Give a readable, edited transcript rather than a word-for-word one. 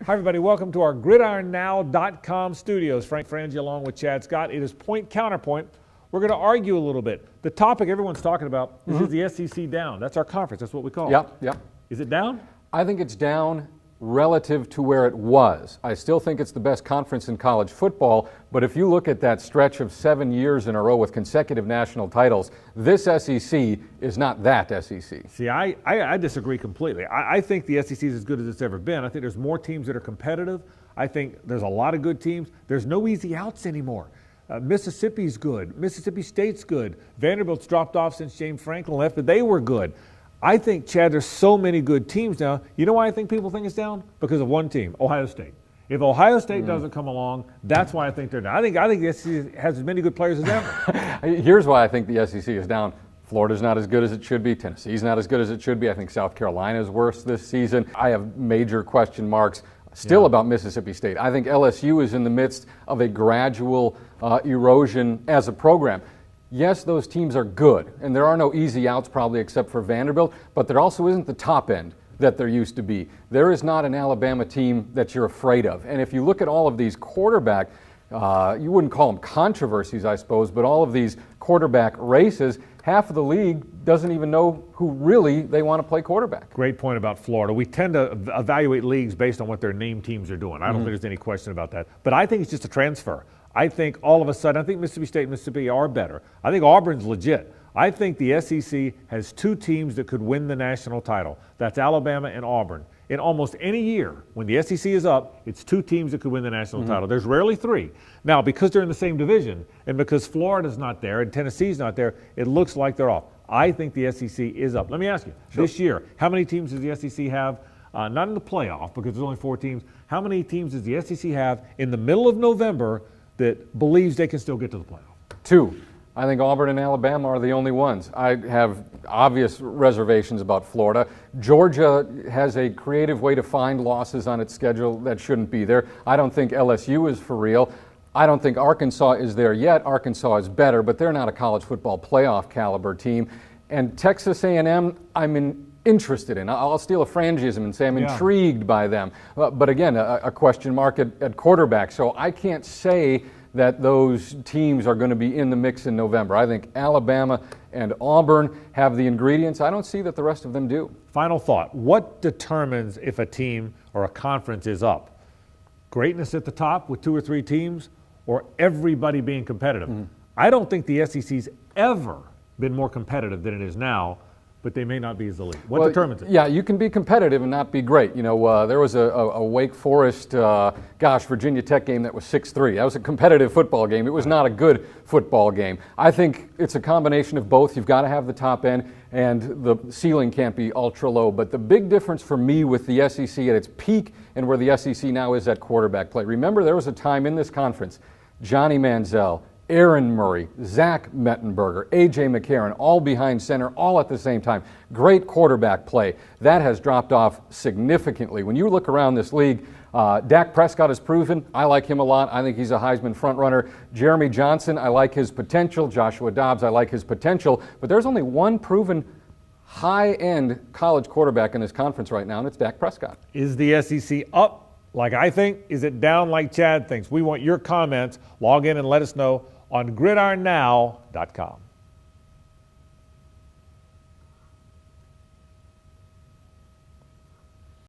Hi, everybody. Welcome to our GridironNow.com studios. Frangie along with Chadd Scott. It is Point Counterpoint. We're going to argue a little bit. The topic everyone's talking about is the SEC down? That's our conference. That's what we call it. Yep. Is it down? I think it's down relative to where it was. I still think it's the best conference in college football, but if you look at that stretch of 7 years in a row with consecutive national titles, this SEC is not that SEC. See, I disagree completely. I think the SEC is as good as it's ever been. I think there's more teams that are competitive. I think there's a lot of good teams. There's no easy outs anymore. Mississippi's good. Mississippi State's good. Vanderbilt's dropped off since James Franklin left, but they were good. I think, Chad, there's so many good teams now. You know why I think people think it's down? Because of one team, Ohio State. If Ohio State doesn't come along, that's why I think they're down. I think the SEC has as many good players as ever. Here's why I think the SEC is down. Florida's not as good as it should be. Tennessee's not as good as it should be. I think South Carolina is worse this season. I have major question marks still about Mississippi State. I think LSU is in the midst of a gradual erosion as a program. Yes, those teams are good, and there are no easy outs probably except for Vanderbilt, but there also isn't the top end that there used to be. There is not an Alabama team that you're afraid of. And if you look at all of these quarterback, you wouldn't call them controversies, I suppose, but all of these quarterback races, half of the league doesn't even know who really they want to play quarterback. Great point about Florida. We tend to evaluate leagues based on what their named teams are doing. I don't think there's any question about that. But I think it's just a transfer. I think all of a sudden, I think Mississippi State and Mississippi are better. I think Auburn's legit. I think the SEC has two teams that could win the national title. That's Alabama and Auburn. In almost any year, when the SEC is up, it's two teams that could win the national title. There's rarely three. Now, because they're in the same division and because Florida's not there and Tennessee's not there, it looks like they're off. I think the SEC is up. Let me ask you, this year, how many teams does the SEC have? Not in the playoff because there's only 4 teams. How many teams does the SEC have in the middle of November that believes they can still get to the playoff? 2. I think Auburn and Alabama are the only ones. I have obvious reservations about Florida. Georgia has a creative way to find losses on its schedule that shouldn't be there. I don't think LSU is for real. I don't think Arkansas is there yet. Arkansas is better, but they're not a college football playoff caliber team. And Texas A&M, I'm interested in. I'll steal a Frangism and say I'm intrigued by them. But again, a question mark at quarterback. So I can't say that those teams are going to be in the mix in November. I think Alabama and Auburn have the ingredients. I don't see that the rest of them do. Final thought. What determines if a team or a conference is up? Greatness at the top with 2 or 3 teams, or everybody being competitive? I don't think the SEC's ever been more competitive than it is now, but they may not be as elite. What determines it? Yeah, you can be competitive and not be great. You know, there was a Wake Forest, Virginia Tech game that was 6-3. That was a competitive football game. It was not a good football game. I think it's a combination of both. You've got to have the top end, and the ceiling can't be ultra low. But the big difference for me with the SEC at its peak and where the SEC now is at quarterback play. Remember, there was a time in this conference, Johnny Manziel, Aaron Murray, Zach Mettenberger, A.J. McCarron, all behind center, all at the same time. Great quarterback play. That has dropped off significantly. When you look around this league, Dak Prescott has proven. I like him a lot. I think he's a Heisman frontrunner. Jeremy Johnson, I like his potential. Joshua Dobbs, I like his potential. But there's only one proven high-end college quarterback in this conference right now, and it's Dak Prescott. Is the SEC up like I think? Is it down like Chad thinks? We want your comments. Log in and let us know on GridironNow.com.